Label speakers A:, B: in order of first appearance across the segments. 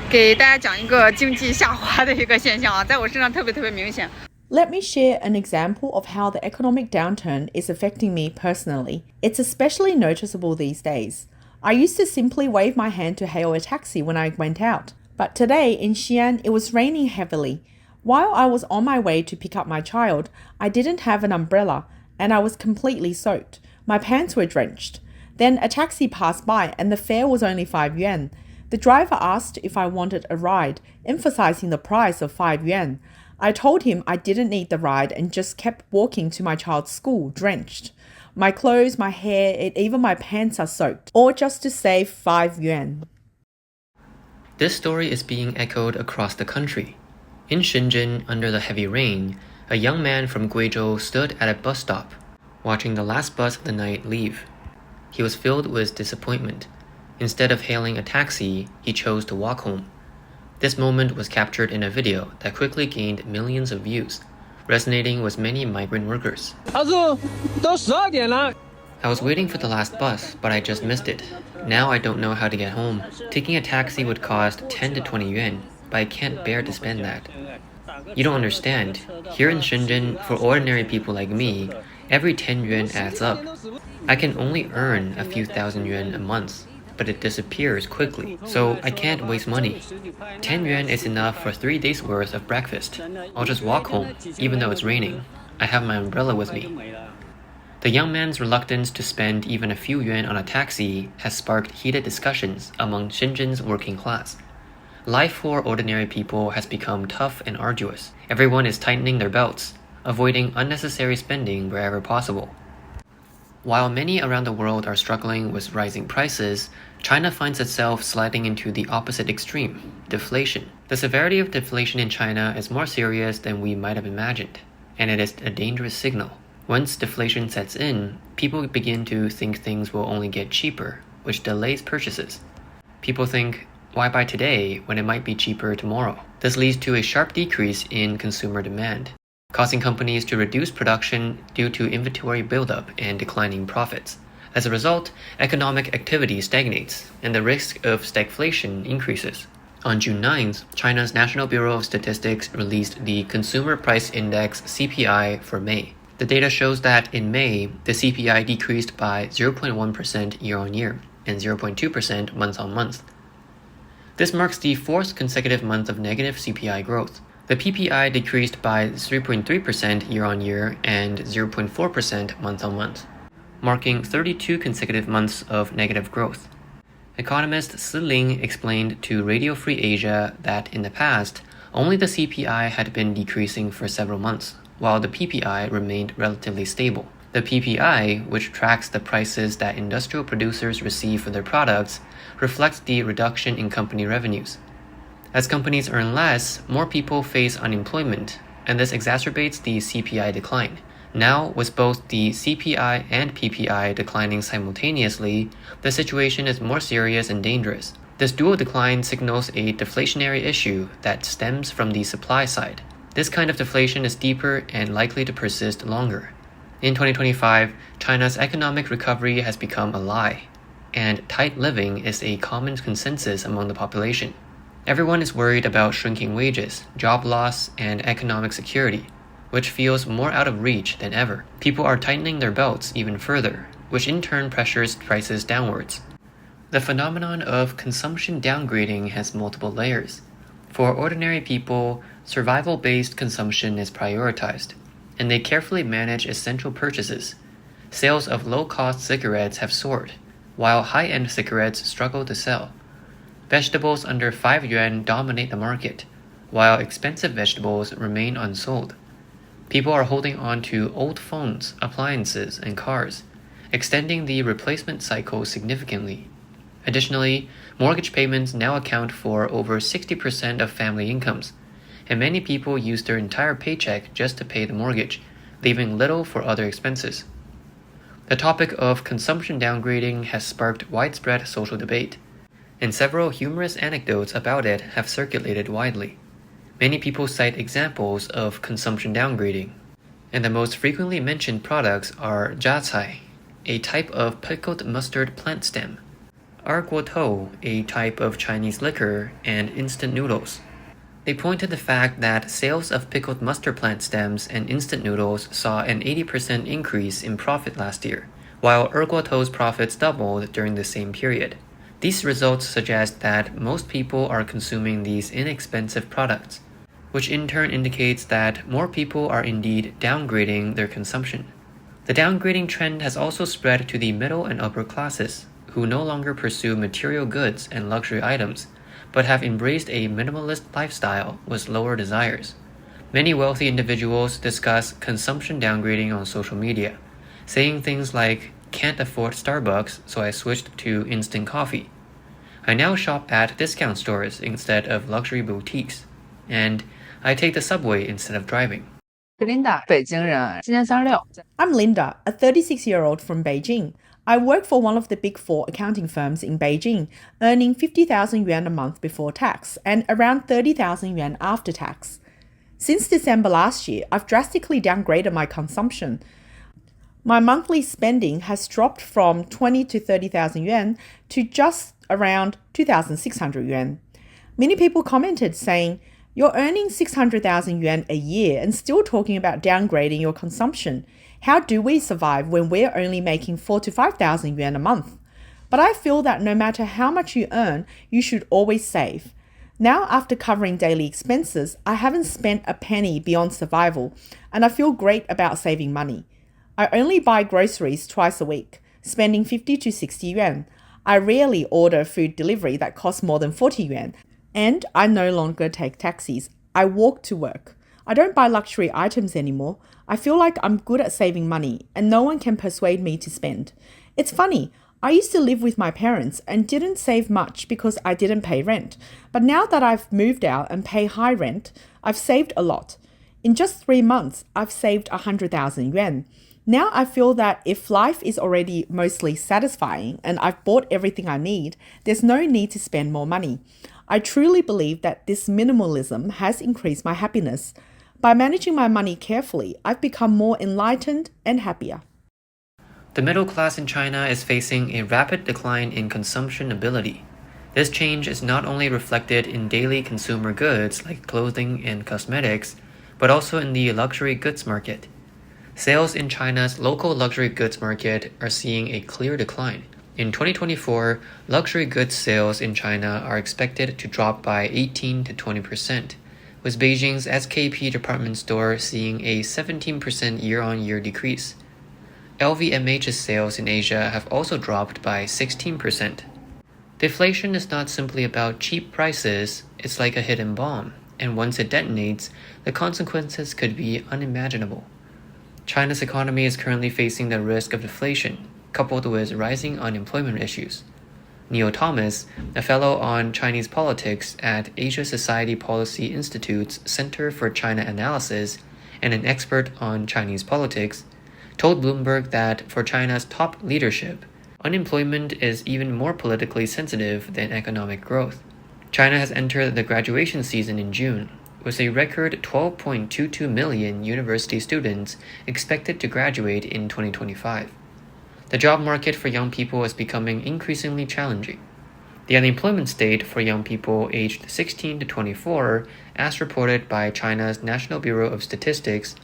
A: 给大家讲一个经济下滑的一个现象啊，在我身上特别明显。
B: Let me share an example of how the economic downturn is affecting me personally. It's especially noticeable these days. I used to simply wave my hand to hail a taxi when I went out. But today in Xi'an, it was raining heavily. While I was on my way to pick up my child, I didn't have an umbrella and I was completely soaked. My pants were drenched. Then a taxi passed by and the fare was only 5 yuan. The driver asked if I wanted a ride, emphasizing the price of 5 yuan. I told him I didn't need the ride and just kept walking to my child's school, drenched. My clothes, my hair, and even my pants are soaked, all just to save 5 yuan.
C: This story is being echoed across the country. In Shenzhen, under the heavy rain, a young man from Guizhou stood at a bus stop, watching the last bus of the night leave. He was filled with disappointment. Instead of hailing a taxi, he chose to walk home. This moment was captured in a video that quickly gained millions of views, resonating with many migrant workers. I was waiting for the last bus, but I just missed it. Now I don't know how to get home. Taking a taxi would cost 10 to 20 yuan, but I can't bear to spend that. You don't understand. Here in Shenzhen, for ordinary people like me, every 10 yuan adds up. I can only earn a few thousand yuan a month, but it disappears quickly, so I can't waste money. 10 yuan is enough for 3 days worth of breakfast. I'll just walk home, even though it's raining. I have my umbrella with me. The young man's reluctance to spend even a few yuan on a taxi has sparked heated discussions among Shenzhen's working class. Life for ordinary people has become tough and arduous. Everyone is tightening their belts, avoiding unnecessary spending wherever possible. While many around the world are struggling with rising prices, China finds itself sliding into the opposite extreme, deflation. The severity of deflation in China is more serious than we might have imagined, and it is a dangerous signal. Once deflation sets in, people begin to think things will only get cheaper, which delays purchases. People think, why buy today when it might be cheaper tomorrow? This leads to a sharp decrease in consumer demand, causing companies to reduce production due to inventory buildup and declining profits. As a result, economic activity stagnates, and the risk of stagflation increases. On June 9th, China's National Bureau of Statistics released the Consumer Price Index (CPI) for May. The data shows that in May, the CPI decreased by 0.1% year-on-year and 0.2% month-on-month. This marks the fourth consecutive month of negative CPI growth. The PPI decreased by 3.3% year-on-year and 0.4% month-on-month, marking 32 consecutive months of negative growth. Economist Si Ling explained to Radio Free Asia that in the past, only the CPI had been decreasing for several months, while the PPI remained relatively stable. The PPI, which tracks the prices that industrial producers receive for their products, reflects the reduction in company revenues. As companies earn less, more people face unemployment, and this exacerbates the CPI decline. Now, with both the CPI and PPI declining simultaneously, the situation is more serious and dangerous. This dual decline signals a deflationary issue that stems from the supply side. This kind of deflation is deeper and likely to persist longer. In 2025, China's economic recovery has become a lie, and tight living is a common consensus among the population. Everyone is worried about shrinking wages, job loss, and economic security, which feels more out of reach than ever. People are tightening their belts even further, which in turn pressures prices downwards. The phenomenon of consumption downgrading has multiple layers. For ordinary people, survival-based consumption is prioritized, and they carefully manage essential purchases. Sales of low-cost cigarettes have soared, while high-end cigarettes struggle to sell. Vegetables under 5 yuan dominate the market, while expensive vegetables remain unsold. People are holding on to old phones, appliances, and cars, extending the replacement cycle significantly. Additionally, mortgage payments now account for over 60% of family incomes, and many people use their entire paycheck just to pay the mortgage, leaving little for other expenses. The topic of consumption downgrading has sparked widespread social debate, and several humorous anecdotes about it have circulated widely. Many people cite examples of consumption downgrading, and the most frequently mentioned products are jiacai, a type of pickled mustard plant stem, erguotou, a type of Chinese liquor, and instant noodles. They point to the fact that sales of pickled mustard plant stems and instant noodles saw an 80% increase in profit last year, while erguotou's profits doubled during the same period. These results suggest that most people are consuming these inexpensive products, which in turn indicates that more people are indeed downgrading their consumption. The downgrading trend has also spread to the middle and upper classes, who no longer pursue material goods and luxury items, but have embraced a minimalist lifestyle with lower desires. Many wealthy individuals discuss consumption downgrading on social media, saying things like, "Can't afford Starbucks, so I switched to instant coffee. I now shop at discount stores instead of luxury boutiques. And I take the subway instead of driving."
D: Linda，北京人，今年36。
B: I'm Linda, a 36-year-old from Beijing. I work for one of the big four accounting firms in Beijing, earning 50,000 yuan a month before tax and around 30,000 yuan after tax. Since December last year, I've drastically downgraded my consumption. My monthly spending has dropped from 20 to 30,000 yuan to just around 2,600 yuan. Many people commented saying, "You're earning 600,000 yuan a year and still talking about downgrading your consumption. How do we survive when we're only making 4 to 5,000 yuan a month?" But I feel that no matter how much you earn, you should always save. Now, after covering daily expenses, I haven't spent a penny beyond survival, and I feel great about saving money. I only buy groceries twice a week, spending 50 to 60 yuan. I rarely order food delivery that costs more than 40 yuan, and I no longer take taxis. I walk to work. I don't buy luxury items anymore. I feel like I'm good at saving money, and no one can persuade me to spend. It's funny, I used to live with my parents and didn't save much because I didn't pay rent. But now that I've moved out and pay high rent, I've saved a lot. In just 3 months, I've saved 100,000 yuan. Now I feel that if life is already mostly satisfying and I've bought everything I need, there's no need to spend more money. I truly believe that this minimalism has increased my happiness. By managing my money carefully, I've become more enlightened and happier.
C: The middle class in China is facing a rapid decline in consumption ability. This change is not only reflected in daily consumer goods like clothing and cosmetics, but also in the luxury goods market. Sales in China's local luxury goods market are seeing a clear decline. In 2024, luxury goods sales in China are expected to drop by 18 to 20%, with Beijing's SKP department store seeing a 17% year-on-year decrease. LVMH's sales in Asia have also dropped by 16%. Deflation is not simply about cheap prices, it's like a hidden bomb, and once it detonates, the consequences could be unimaginable. China's economy is currently facing the risk of deflation, coupled with rising unemployment issues. Neil Thomas, a fellow on Chinese politics at Asia Society Policy Institute's Center for China Analysis and an expert on Chinese politics, told Bloomberg that for China's top leadership, unemployment is even more politically sensitive than economic growth. China has entered the graduation season in June, with a record 12.22 million university students expected to graduate in 2025. The job market for young people is becoming increasingly challenging. The unemployment state for young people aged 16 to 24, as reported by China's National Bureau of Statistics,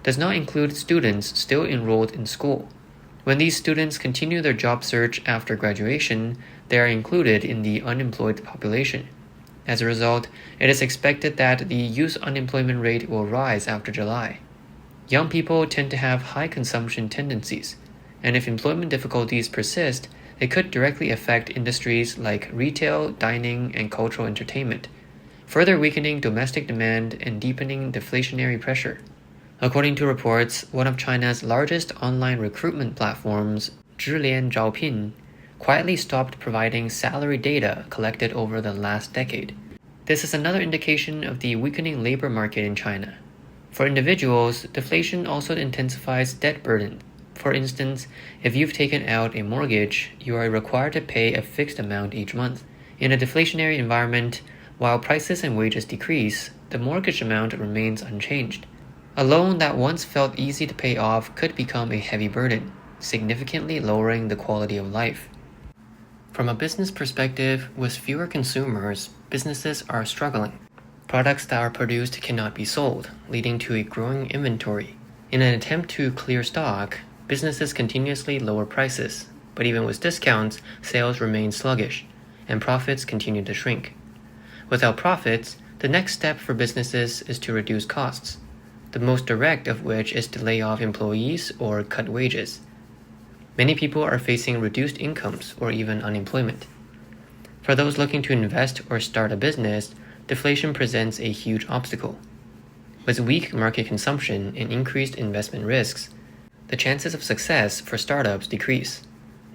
C: does not include students still enrolled in school. When these students continue their job search after graduation, they are included in the unemployed population. As a result, it is expected that the youth unemployment rate will rise after July. Young people tend to have high consumption tendencies, and if employment difficulties persist, they could directly affect industries like retail, dining, and cultural entertainment, further weakening domestic demand and deepening deflationary pressure. According to reports, one of China's largest online recruitment platforms, Zhilian Zhaopin, quietly stopped providing salary data collected over the last decade. This is another indication of the weakening labor market in China. For individuals, deflation also intensifies debt burden. For instance, if you've taken out a mortgage, you are required to pay a fixed amount each month. In a deflationary environment, while prices and wages decrease, the mortgage amount remains unchanged. A loan that once felt easy to pay off could become a heavy burden, significantly lowering the quality of life. From a business perspective, with fewer consumers, businesses are struggling. Products that are produced cannot be sold, leading to a growing inventory. In an attempt to clear stock, businesses continuously lower prices, but even with discounts, sales remain sluggish, and profits continue to shrink. Without profits, the next step for businesses is to reduce costs, the most direct of which is to lay off employees or cut wages. Many people are facing reduced incomes or even unemployment. For those looking to invest or start a business, deflation presents a huge obstacle. With weak market consumption and increased investment risks, the chances of success for startups decrease.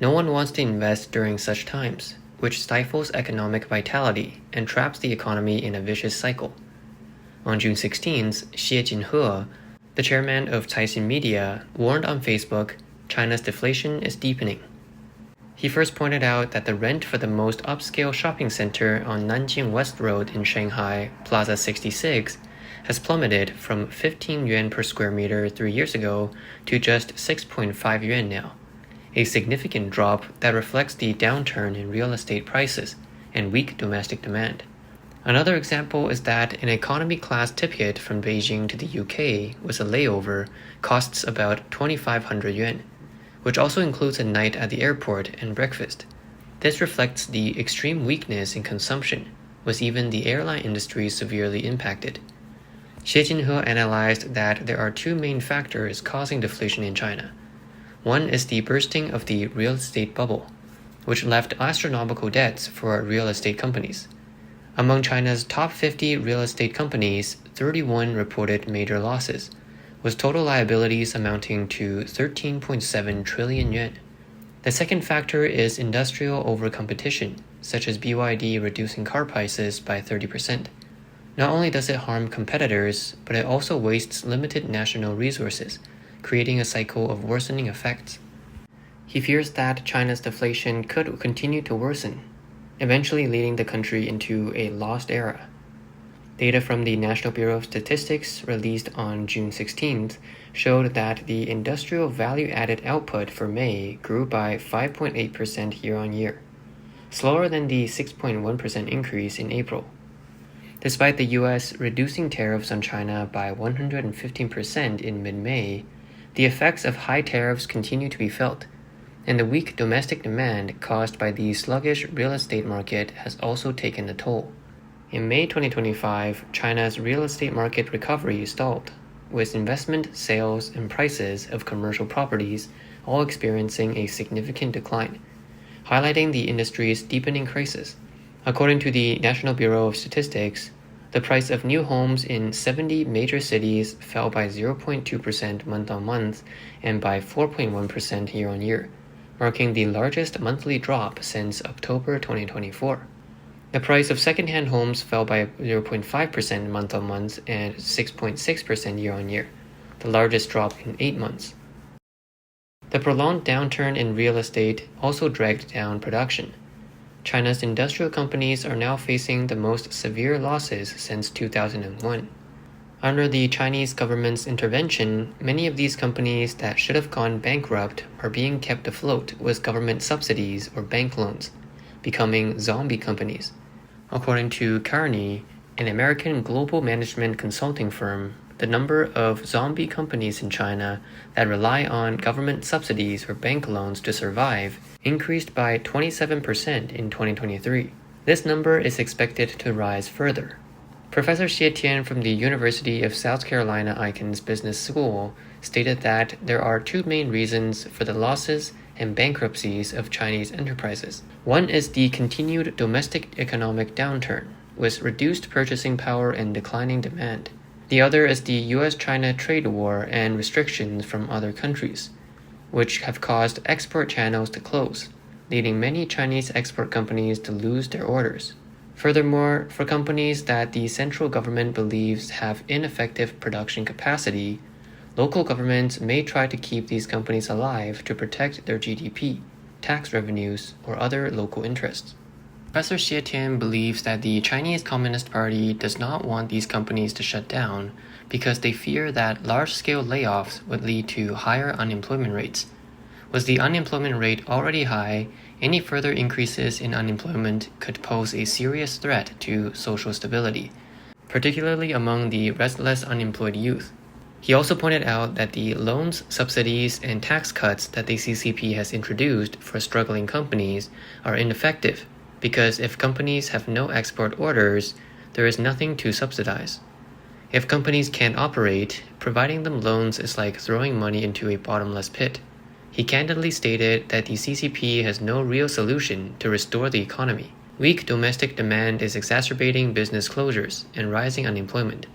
C: No one wants to invest during such times, which stifles economic vitality and traps the economy in a vicious cycle. On June 16th, Xie Jinhe, the chairman of Caixin Media, warned on Facebook, China's deflation is deepening. He first pointed out that the rent for the most upscale shopping center on Nanjing West Road in Shanghai, Plaza 66, has plummeted from 15 yuan per square meter 3 years ago to just 6.5 yuan now, a significant drop that reflects the downturn in real estate prices and weak domestic demand. Another example is that an economy class ticket from Beijing to the UK with a layover costs about 2,500 yuan, which also includes a night at the airport and breakfast. This reflects the extreme weakness in consumption, with even the airline industry severely impacted. Xie Jinhe analyzed that there are two main factors causing deflation in China. One is the bursting of the real estate bubble, which left astronomical debts for real estate companies. Among China's top 50 real estate companies, 31 reported major losses, with total liabilities amounting to 13.7 trillion yuan. The second factor is industrial overcompetition, such as BYD reducing car prices by 30%. Not only does it harm competitors, but it also wastes limited national resources, creating a cycle of worsening effects. He fears that China's deflation could continue to worsen, eventually leading the country into a lost era. Data from the National Bureau of Statistics released on June 16th showed that the industrial value-added output for May grew by 5.8% year-on-year, slower than the 6.1% increase in April. Despite the U.S. reducing tariffs on China by 115% in mid-May, the effects of high tariffs continue to be felt, and the weak domestic demand caused by the sluggish real estate market has also taken a toll. In May 2025, China's real estate market recovery stalled, with investment, sales, and prices of commercial properties all experiencing a significant decline, highlighting the industry's deepening crisis. According to the National Bureau of Statistics, the price of new homes in 70 major cities fell by 0.2% month-on-month and by 4.1% year-on-year, marking the largest monthly drop since October 2024. The price of second-hand homes fell by 0.5% month-on-month and 6.6% year-on-year, the largest drop in 8 months. The prolonged downturn in real estate also dragged down production. China's industrial companies are now facing the most severe losses since 2001. Under the Chinese government's intervention, many of these companies that should have gone bankrupt are being kept afloat with government subsidies or bank loans, becoming zombie companies. According to Carney, an American global management consulting firm, the number of zombie companies in China that rely on government subsidies or bank loans to survive increased by 27% in 2023. This number is expected to rise further. Professor Xie Tian from the University of South Carolina Icahn Business School stated that there are two main reasons for the losses and bankruptcies of Chinese enterprises. One is the continued domestic economic downturn, with reduced purchasing power and declining demand. The other is the US-China trade war and restrictions from other countries, which have caused export channels to close, leading many Chinese export companies to lose their orders. Furthermore, for companies that the central government believes have ineffective production capacity, local governments may try to keep these companies alive to protect their GDP, tax revenues, or other local interests. Professor Xie Tian believes that the Chinese Communist Party does not want these companies to shut down because they fear that large-scale layoffs would lead to higher unemployment rates. With the unemployment rate already high any further increases in unemployment could pose a serious threat to social stability, particularly among the restless unemployed youth. He also pointed out that the loans, subsidies, and tax cuts that the CCP has introduced for struggling companies are ineffective because if companies have no export orders, there is nothing to subsidize. If companies can't operate, providing them loans is like throwing money into a bottomless pit. He candidly stated that the CCP has no real solution to restore the economy. Weak domestic demand is exacerbating business closures and rising unemployment,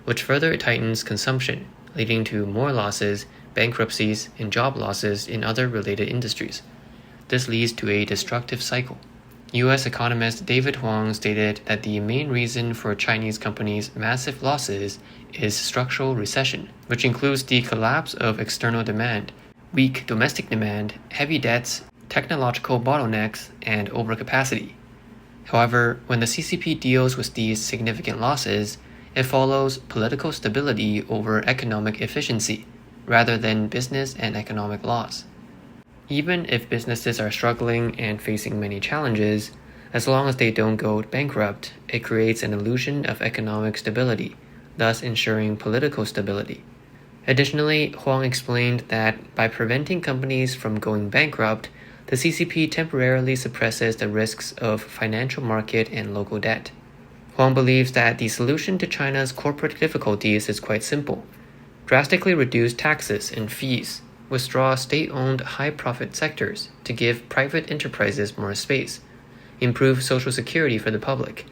C: which further tightens consumption, leading to more losses, bankruptcies, and job losses in other related industries. This leads to a destructive cycle. U.S. economist David Huang stated that the main reason for Chinese companies' massive losses is structural recession, which includes the collapse of external demand, weak domestic demand, heavy debts, technological bottlenecks, and overcapacity. However, when the CCP deals with these significant losses, it follows political stability over economic efficiency, rather than business and economic loss. Even if businesses are struggling and facing many challenges, as long as they don't go bankrupt, it creates an illusion of economic stability, thus ensuring political stability. Additionally, Huang explained that by preventing companies from going bankrupt, the CCP temporarily suppresses the risks of financial market and local debt. Huang believes that the solution to China's corporate difficulties is quite simple. Drastically reduce taxes and fees, withdraw state-owned high-profit sectors to give private enterprises more space, improve social security for the public,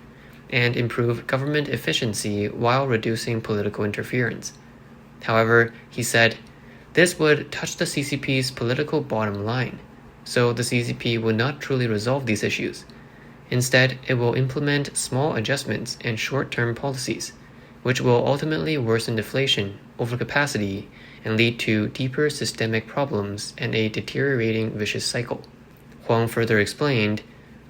C: and improve government efficiency while reducing political interference. However, he said, this would touch the CCP's political bottom line, so the CCP will not truly resolve these issues. Instead, it will implement small adjustments and short-term policies, which will ultimately worsen deflation, overcapacity, and lead to deeper systemic problems and a deteriorating vicious cycle. Huang further explained,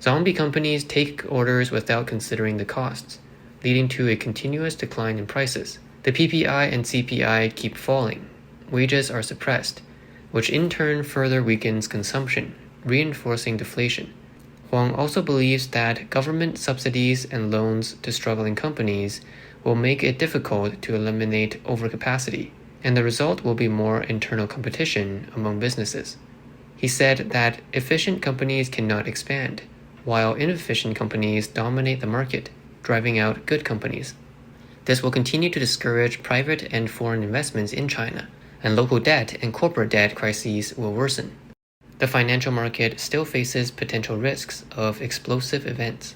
C: zombie companies take orders without considering the costs, leading to a continuous decline in prices. The PPI and CPI keep falling. Wages are suppressed, which in turn further weakens consumption, reinforcing deflation. Huang also believes that government subsidies and loans to struggling companies will make it difficult to eliminate overcapacity, and the result will be more internal competition among businesses. He said that efficient companies cannot expand, while inefficient companies dominate the market, driving out good companies. This will continue to discourage private and foreign investments in China, and local debt and corporate debt crises will worsen. The financial market still faces potential risks of explosive events.